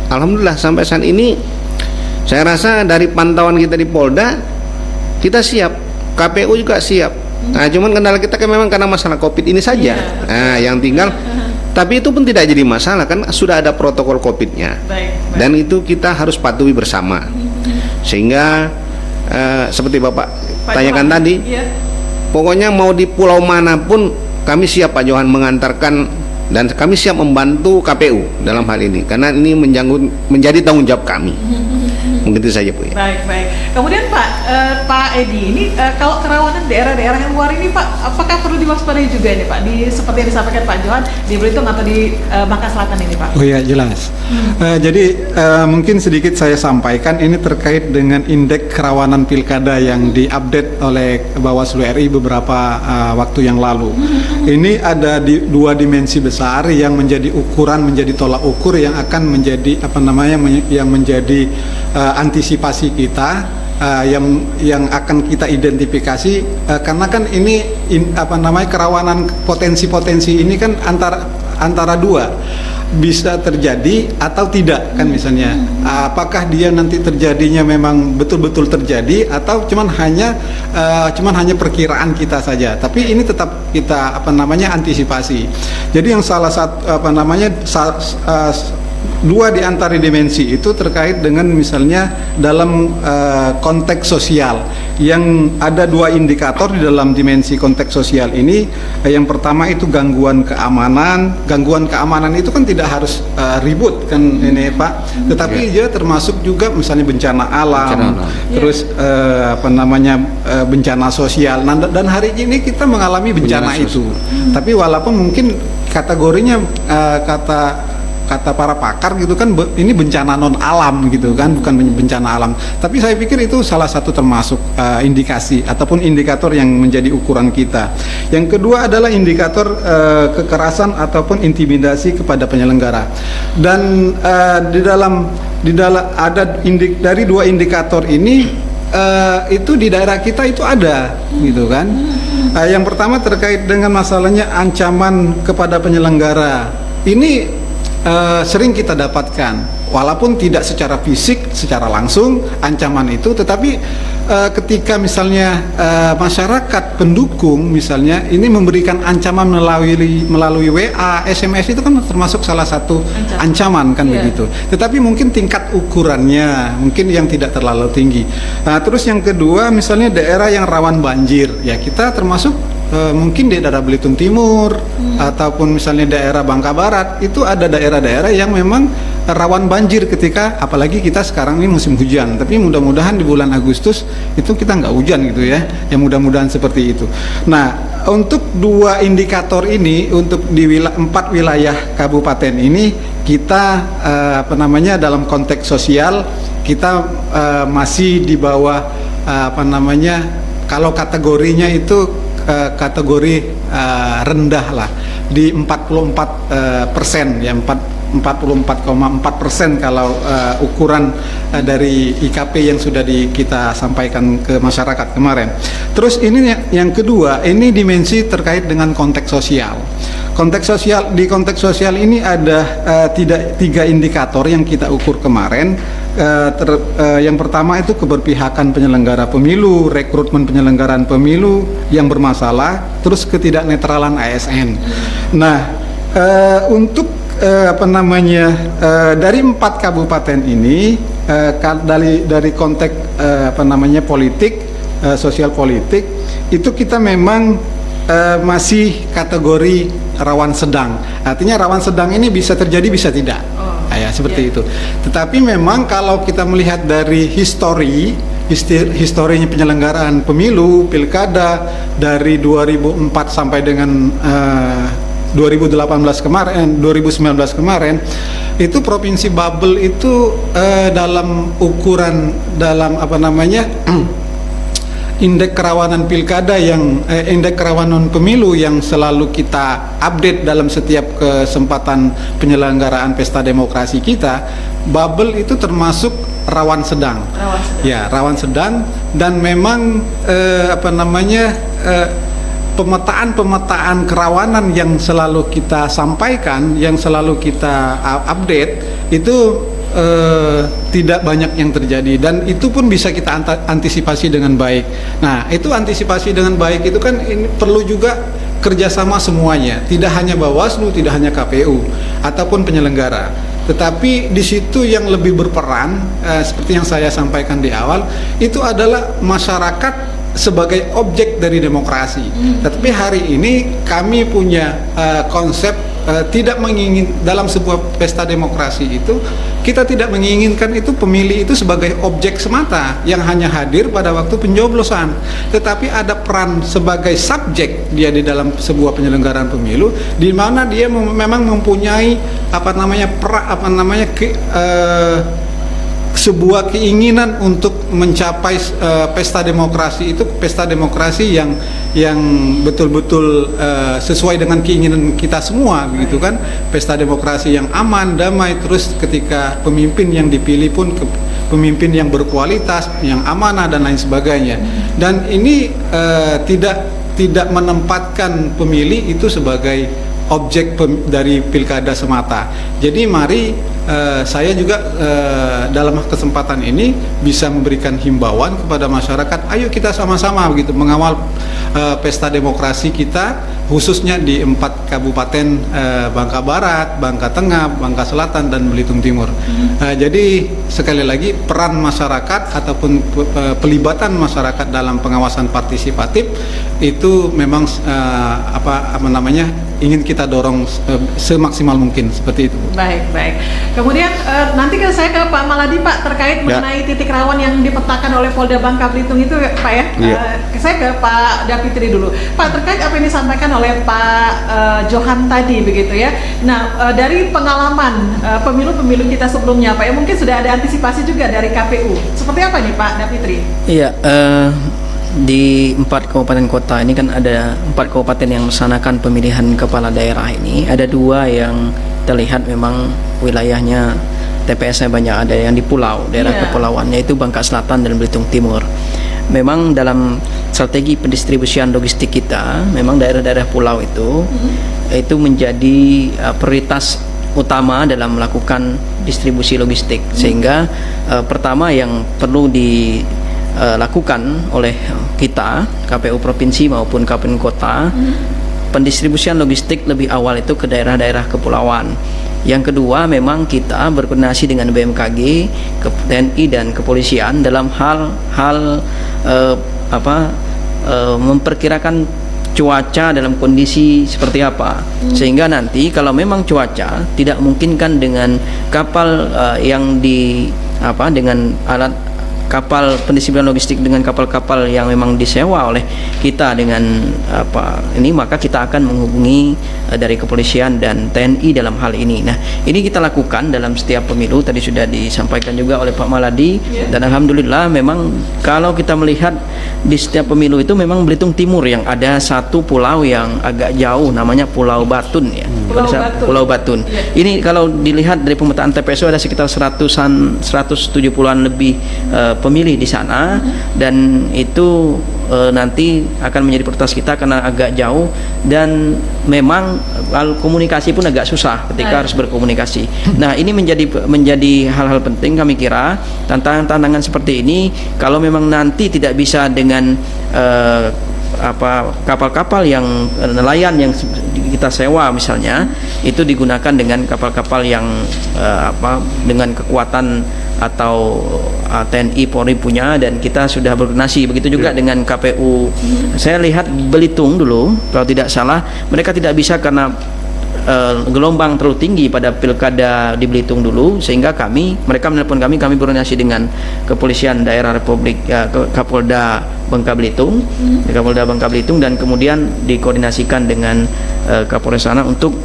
alhamdulillah sampai saat ini saya rasa dari pantauan kita di Polda kita siap, KPU juga siap. Nah, cuman kendala kita kan memang karena masalah Covid ini saja. Nah, yang tinggal, tapi itu pun tidak jadi masalah kan sudah ada protokol Covid-nya. Dan itu kita harus patuhi bersama. Sehingga seperti Bapak tanyakan tadi, pokoknya mau di pulau manapun kami siap Pak Johan mengantarkan, dan kami siap membantu KPU dalam hal ini karena ini menjadi tanggung jawab kami. Mungkin itu saja, Bu. Baik. Kemudian Pak Edi, ini kalau kerawanan daerah-daerah yang luar ini Pak, apakah perlu diwaspadai juga ini Pak, seperti yang disampaikan Pak Johan di Belitung atau di Bangka Selatan ini Pak? Oh iya, jelas. Jadi mungkin sedikit saya sampaikan ini terkait dengan indeks kerawanan pilkada yang diupdate oleh Bawaslu RI beberapa waktu yang lalu. Ini ada dua dimensi besar yang menjadi ukuran, menjadi tolak ukur yang akan menjadi yang menjadi antisipasi kita, yang akan kita identifikasi, karena kan ini kerawanan potensi-potensi ini kan antara dua, bisa terjadi atau tidak kan, misalnya apakah dia nanti terjadinya memang betul-betul terjadi atau cuman hanya perkiraan kita saja, tapi ini tetap kita antisipasi. Jadi yang salah satu dua di antara dimensi itu terkait dengan misalnya dalam konteks sosial, yang ada dua indikator di dalam dimensi konteks sosial ini. Yang pertama itu gangguan keamanan. Gangguan keamanan itu kan tidak harus ribut kan ini Pak, tetapi dia termasuk juga misalnya bencana alam, terus bencana sosial. Dan hari ini kita mengalami bencana itu, tapi walaupun mungkin kategorinya kata para pakar gitu kan, ini bencana non alam gitu kan, bukan bencana alam. Tapi saya pikir itu salah satu termasuk indikasi ataupun indikator yang menjadi ukuran kita. Yang kedua adalah indikator kekerasan ataupun intimidasi kepada penyelenggara. Dan di dalam ada dari dua indikator ini itu di daerah kita itu ada gitu kan. Yang pertama terkait dengan masalahnya ancaman kepada penyelenggara. Ini sering kita dapatkan, walaupun tidak secara fisik, secara langsung ancaman itu, tetapi ketika misalnya masyarakat pendukung misalnya ini memberikan ancaman melalui WA, SMS, itu kan termasuk salah satu ancaman kan, begitu. Tetapi mungkin tingkat ukurannya mungkin yang tidak terlalu tinggi. Nah, terus yang kedua misalnya daerah yang rawan banjir, ya kita termasuk mungkin di daerah Belitung Timur ataupun misalnya daerah Bangka Barat, itu ada daerah-daerah yang memang rawan banjir ketika, apalagi kita sekarang ini musim hujan. Tapi mudah-mudahan di bulan Agustus itu kita nggak hujan gitu ya, yang mudah-mudahan seperti itu. Nah, untuk dua indikator ini, untuk di 4 wilayah kabupaten ini kita dalam konteks sosial kita masih di bawah kalau kategorinya itu kategori rendah lah, di 44%, ya 44,4% kalau ukuran dari IKP yang sudah kita sampaikan ke masyarakat kemarin. Terus ini yang kedua, ini dimensi terkait dengan konteks sosial. Di konteks sosial ini ada tiga indikator yang kita ukur kemarin. Yang pertama itu keberpihakan penyelenggara pemilu, rekrutmen penyelenggaraan pemilu yang bermasalah, terus ketidaknetralan ASN. Nah, untuk dari 4 kabupaten ini, dari konteks politik, sosial politik, itu kita memang masih kategori rawan sedang. Artinya rawan sedang ini bisa terjadi, bisa tidak. Seperti itu. Tetapi memang kalau kita melihat dari historinya penyelenggaraan pemilu, pilkada dari 2004 sampai dengan 2019 kemarin, itu provinsi bubble itu dalam ukuran indeks kerawanan pilkada indeks kerawanan pemilu yang selalu kita update dalam setiap kesempatan penyelenggaraan pesta demokrasi kita, bubble itu termasuk rawan sedang. Ya, rawan sedang, dan memang pemetaan kerawanan yang selalu kita sampaikan, yang selalu kita update itu tidak banyak yang terjadi, dan itu pun bisa kita antisipasi dengan baik. Nah, itu antisipasi dengan baik itu kan ini perlu juga kerjasama semuanya, tidak hanya Bawaslu, tidak hanya KPU ataupun penyelenggara, tetapi di situ yang lebih berperan seperti yang saya sampaikan di awal, itu adalah masyarakat sebagai objek dari demokrasi. Tetapi hari ini kami punya konsep tidak menginginkan dalam sebuah pesta demokrasi itu, kita tidak menginginkan itu pemilih itu sebagai objek semata yang hanya hadir pada waktu pencoblosan, tetapi ada peran sebagai subjek dia di dalam sebuah penyelenggaraan pemilu, di mana dia memang mempunyai sebuah keinginan untuk mencapai pesta demokrasi itu, pesta demokrasi yang betul-betul sesuai dengan keinginan kita semua, begitu kan? Pesta demokrasi yang aman, damai, terus ketika pemimpin yang dipilih pun pemimpin yang berkualitas, yang amanah dan lain sebagainya. Dan ini tidak menempatkan pemilih itu sebagai objek dari pilkada semata. Jadi mari saya juga dalam kesempatan ini bisa memberikan himbauan kepada masyarakat, ayo kita sama-sama begitu mengawal pesta demokrasi kita, khususnya di 4 kabupaten Bangka Barat, Bangka Tengah, Bangka Selatan, dan Belitung Timur. Jadi sekali lagi peran masyarakat ataupun pelibatan masyarakat dalam pengawasan partisipatif itu memang ingin kita dorong semaksimal mungkin, seperti itu. Baik. Kemudian nanti saya ke Pak Maladi, Pak, terkait mengenai titik rawan yang dipetakan oleh Polda Bangka Belitung itu, Pak ya. Saya ke Pak Dapitri dulu. Pak, terkait apa yang disampaikan oleh Pak Johan tadi, begitu ya. Nah, dari pengalaman pemilu-pemilu kita sebelumnya, Pak, ya mungkin sudah ada antisipasi juga dari KPU. Seperti apa nih, Pak Dapitri? Iya. Di 4 kabupaten kota ini kan ada 4 kabupaten yang melaksanakan pemilihan kepala daerah ini. Ada 2 yang terlihat memang wilayahnya TPS-nya banyak, ada yang di pulau, daerah kepulauan, yaitu Bangka Selatan dan Belitung Timur. Memang dalam strategi pendistribusian logistik kita, memang daerah-daerah pulau itu menjadi prioritas utama dalam melakukan distribusi logistik. Sehingga pertama yang perlu dilakukan oleh kita, KPU provinsi maupun KPU kota, pendistribusian logistik lebih awal itu ke daerah-daerah kepulauan. Yang kedua, memang kita berkoordinasi dengan BMKG, TNI dan kepolisian dalam hal memperkirakan cuaca dalam kondisi seperti apa, sehingga nanti kalau memang cuaca tidak memungkinkan dengan kapal dengan alat kapal pendisiplinan logistik dengan kapal-kapal yang memang disewa oleh kita dengan maka kita akan menghubungi dari kepolisian dan TNI dalam hal ini. Nah, ini kita lakukan dalam setiap pemilu, tadi sudah disampaikan juga oleh Pak Maladi, dan alhamdulillah memang kalau kita melihat di setiap pemilu itu memang Belitung Timur yang ada satu pulau yang agak jauh, namanya Pulau Batun ya. Pulau Batun. Ini kalau dilihat dari pemetaan TPSU ada sekitar 170-an lebih pemilih di sana, dan itu nanti akan menjadi prioritas kita karena agak jauh, dan memang komunikasi pun agak susah ketika harus berkomunikasi. Nah, ini menjadi hal-hal penting kami kira. Tantangan seperti ini kalau memang nanti tidak bisa dengan kapal-kapal yang nelayan yang kita sewa misalnya, itu digunakan dengan kapal-kapal yang dengan kekuatan atau TNI Polri punya, dan kita sudah berkoordinasi begitu juga dengan KPU. Saya lihat Belitung dulu kalau tidak salah mereka tidak bisa karena gelombang terlalu tinggi pada pilkada di Belitung dulu, sehingga mereka menelpon kami berkoordinasi dengan kepolisian daerah Republik Kapolda Bangka Belitung, dan kemudian dikoordinasikan dengan Kapolres sana untuk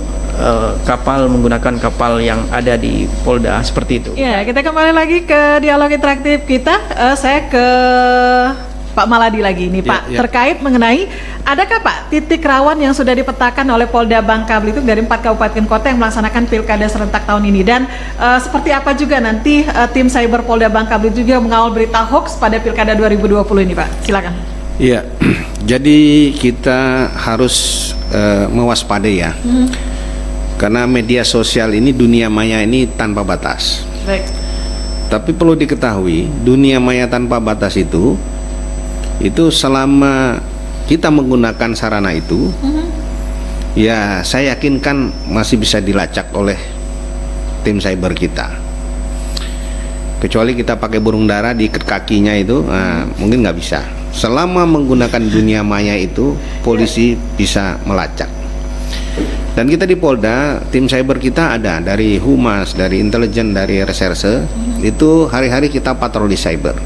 kapal menggunakan kapal yang ada di Polda seperti itu. Ya, kita kembali lagi ke dialog interaktif kita. Saya ke Pak Maladi lagi nih, Pak, terkait mengenai adakah Pak titik rawan yang sudah dipetakan oleh Polda Bangka Belitung dari 4 kabupaten kota yang melaksanakan pilkada serentak tahun ini, dan seperti apa juga nanti tim cyber Polda Bangka Belitung juga mengawal berita hoax pada pilkada 2020 ini, Pak? Silakan. Iya, jadi kita harus mewaspadai ya, karena media sosial ini, dunia maya ini tanpa batas. Baik. Tapi perlu diketahui, dunia maya tanpa batas itu selama kita menggunakan sarana itu, ya saya yakin kan masih bisa dilacak oleh tim cyber kita. Kecuali kita pakai burung dara diikat kakinya itu, mungkin nggak bisa. Selama menggunakan dunia maya itu, polisi bisa melacak. Dan kita di Polda, tim cyber kita ada dari Humas, dari intelijen, dari reserse, itu hari-hari kita patroli cyber.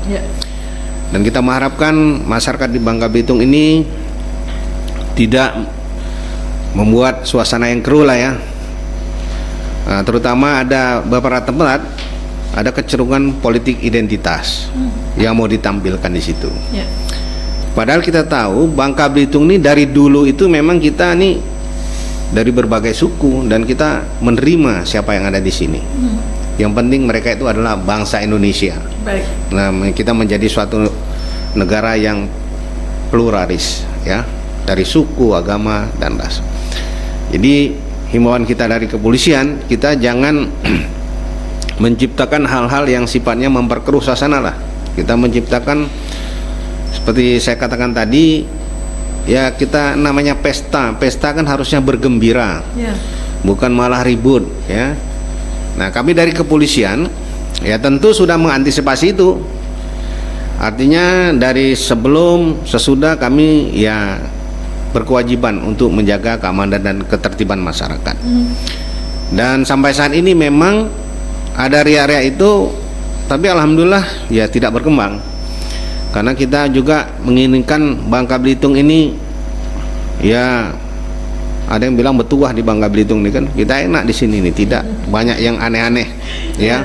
Dan kita mengharapkan masyarakat di Bangka Belitung ini tidak membuat suasana yang keruh lah ya. Terutama ada beberapa tempat ada kecenderungan politik identitas yang mau ditampilkan di situ. Padahal kita tahu Bangka Belitung ini dari dulu itu memang kita nih dari berbagai suku, dan kita menerima siapa yang ada di sini. Yang penting mereka itu adalah bangsa Indonesia. Baik. Nah, kita menjadi suatu negara yang pluralis ya, dari suku, agama, dan ras. Jadi himbauan kita dari kepolisian, kita jangan menciptakan hal-hal yang sifatnya memperkeruh suasana lah. Kita menciptakan seperti saya katakan tadi, ya kita namanya pesta kan harusnya bergembira, bukan malah ribut ya. Nah, kami dari kepolisian ya tentu sudah mengantisipasi itu. Artinya dari sebelum sesudah kami ya berkewajiban untuk menjaga keamanan dan ketertiban masyarakat. Dan sampai saat ini memang ada ria-ria itu, tapi alhamdulillah ya tidak berkembang. Karena kita juga menginginkan Bangka Belitung ini ya, ada yang bilang betuah di Bangka Belitung ini kan, kita enak di sini nih, tidak banyak yang aneh-aneh ya.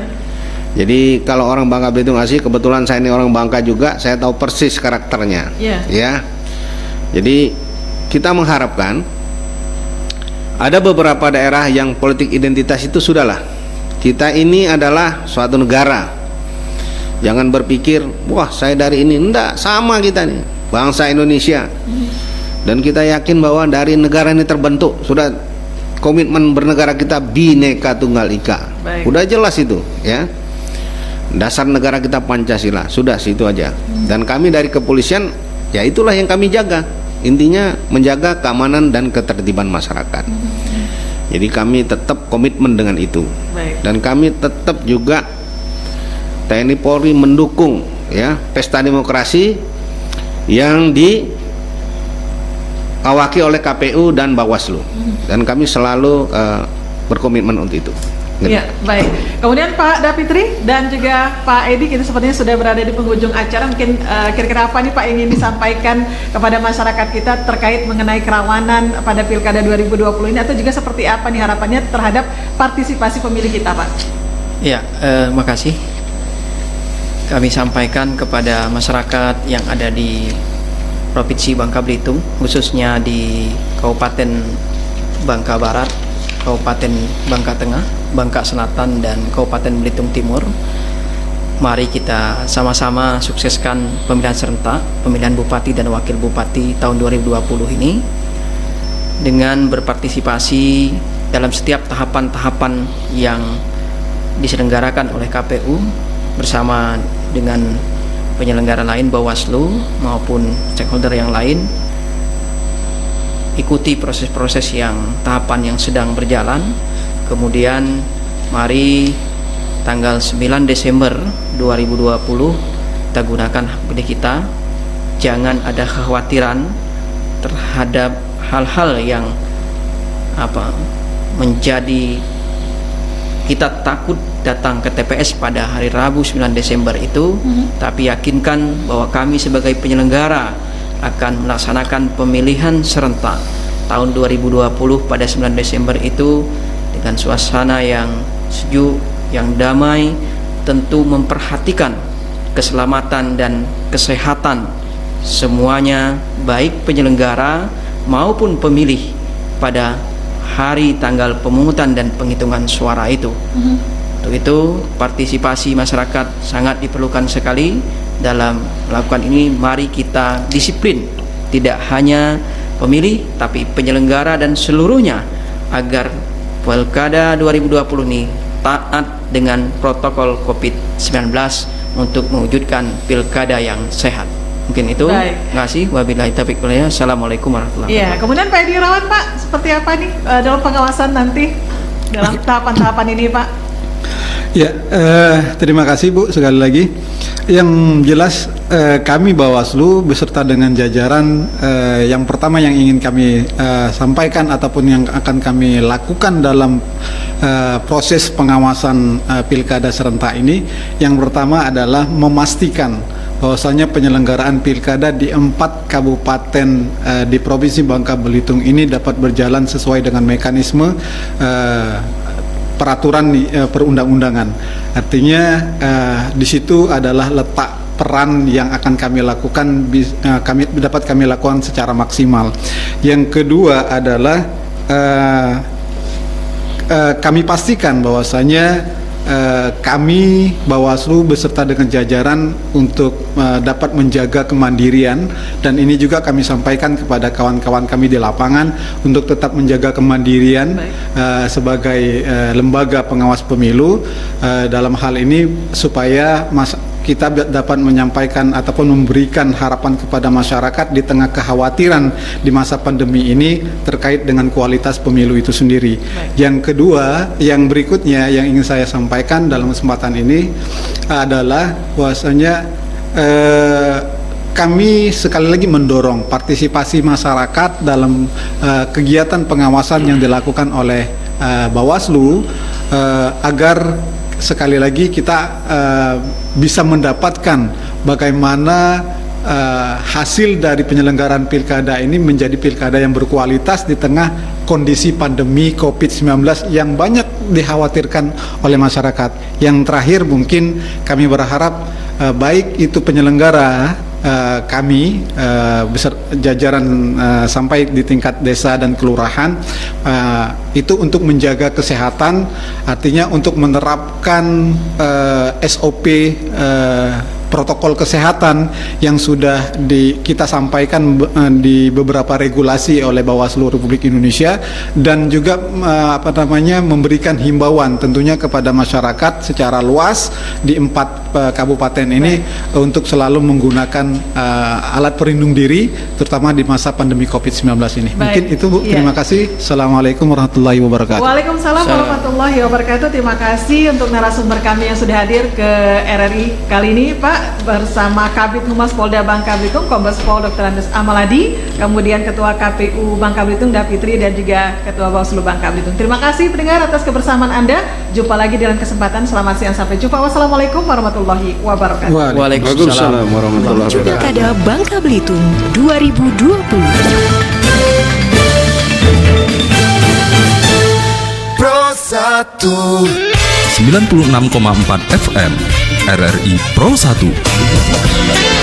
Jadi kalau orang Bangka Belitung asli, kebetulan saya ini orang Bangka juga, saya tahu persis karakternya ya. Jadi kita mengharapkan ada beberapa daerah yang politik identitas itu sudahlah, kita ini adalah suatu negara. Jangan berpikir, wah saya dari ini, enggak, sama kita nih, bangsa Indonesia. Dan kita yakin bahwa dari negara ini terbentuk, sudah komitmen bernegara kita Bhinneka Tunggal Ika. Udah jelas itu ya. Dasar negara kita Pancasila, sudah situ aja. Dan kami dari kepolisian, ya itulah yang kami jaga. Intinya menjaga keamanan dan ketertiban masyarakat. Jadi kami tetap komitmen dengan itu. Dan kami tetap juga TNI Polri mendukung ya pesta demokrasi yang diawaki oleh KPU dan Bawaslu, dan kami selalu berkomitmen untuk itu. Ya, baik. Kemudian Pak Dapitri dan juga Pak Edi, kita sepertinya sudah berada di penghujung acara. Mungkin kira-kira apa nih Pak ingin disampaikan kepada masyarakat kita terkait mengenai kerawanan pada Pilkada 2020 ini, atau juga seperti apa nih harapannya terhadap partisipasi pemilih kita, Pak? Ya, makasih. Kami sampaikan kepada masyarakat yang ada di Provinsi Bangka Belitung, khususnya di Kabupaten Bangka Barat, Kabupaten Bangka Tengah, Bangka Selatan, dan Kabupaten Belitung Timur. Mari kita sama-sama sukseskan pemilihan serentak, pemilihan Bupati dan Wakil Bupati tahun 2020 ini dengan berpartisipasi dalam setiap tahapan-tahapan yang diselenggarakan oleh KPU bersama dengan penyelenggara lain, Bawaslu maupun stakeholder yang lain. Ikuti proses-proses yang tahapan yang sedang berjalan. Kemudian mari tanggal 9 Desember 2020 kita gunakan hak pilih kita. Jangan ada kekhawatiran terhadap hal-hal yang menjadi kita takut datang ke TPS pada hari Rabu 9 Desember itu, tapi yakinkan bahwa kami sebagai penyelenggara akan melaksanakan pemilihan serentak tahun 2020 pada 9 Desember itu dengan suasana yang sejuk, yang damai, tentu memperhatikan keselamatan dan kesehatan semuanya, baik penyelenggara maupun pemilih pada hari tanggal pemungutan dan penghitungan suara itu. Untuk itu partisipasi masyarakat sangat diperlukan sekali dalam melakukan ini. Mari kita disiplin, tidak hanya pemilih tapi penyelenggara dan seluruhnya, agar Pilkada 2020 ini taat dengan protokol COVID-19 untuk mewujudkan pilkada yang sehat. Mungkin itu. Terima kasih. Wabillahi taufiq wal hidayah. Assalamualaikum warahmatullahi wabarakatuh. Iya, kemudian Pak Edi Irawan, Pak, seperti apa nih dalam pengawasan nanti dalam tahapan-tahapan ini, Pak? Ya, terima kasih Bu sekali lagi. Yang jelas kami Bawaslu beserta dengan jajaran, yang pertama yang ingin kami sampaikan ataupun yang akan kami lakukan dalam proses pengawasan pilkada serentak ini, yang pertama adalah memastikan bahwasanya penyelenggaraan pilkada di 4 kabupaten di Provinsi Bangka Belitung ini dapat berjalan sesuai dengan mekanisme peraturan perundang-undangan. Artinya di situ adalah letak peran yang akan kami lakukan, dapat kami lakukan secara maksimal. Yang kedua adalah kami pastikan bahwasanya kami Bawaslu beserta dengan jajaran untuk dapat menjaga kemandirian, dan ini juga kami sampaikan kepada kawan-kawan kami di lapangan untuk tetap menjaga kemandirian sebagai lembaga pengawas pemilu dalam hal ini, supaya kita dapat menyampaikan ataupun memberikan harapan kepada masyarakat di tengah kekhawatiran di masa pandemi ini terkait dengan kualitas pemilu itu sendiri. Yang kedua, yang berikutnya yang ingin saya sampaikan dalam kesempatan ini adalah bahwasanya kami sekali lagi mendorong partisipasi masyarakat dalam kegiatan pengawasan yang dilakukan oleh Bawaslu agar sekali lagi kita bisa mendapatkan bagaimana hasil dari penyelenggaraan pilkada ini menjadi pilkada yang berkualitas di tengah kondisi pandemi COVID-19 yang banyak dikhawatirkan oleh masyarakat. Yang terakhir mungkin kami berharap baik itu penyelenggara kami jajaran sampai di tingkat desa dan kelurahan itu untuk menjaga kesehatan, artinya untuk menerapkan SOP protokol kesehatan yang sudah kita sampaikan di beberapa regulasi oleh Bawaslu Republik Indonesia, dan juga memberikan himbauan tentunya kepada masyarakat secara luas di 4 kabupaten ini untuk selalu menggunakan alat pelindung diri terutama di masa pandemi COVID-19 ini. Mungkin itu Bu, terima kasih. Assalamualaikum warahmatullahi wabarakatuh. Waalaikumsalam warahmatullahi wabarakatuh. Terima kasih untuk narasumber kami yang sudah hadir ke RRI kali ini, Pak. Bapak bersama Kabid Humas Polda Bangka Belitung, Kombes Pol Dr. Andes Amaladi, kemudian Ketua KPU Bangka Belitung Davitri, dan juga Ketua Bawaslu Bangka Belitung. Terima kasih pendengar atas kebersamaan Anda. Jumpa lagi di lain kesempatan. Selamat siang, sampai jumpa. Wassalamualaikum warahmatullahi wabarakatuh. Waalaikumsalam warahmatullahi wabarakatuh. Pilkada Bangka Belitung 2020. Pro 1 96,4 FM RRI Pro 1.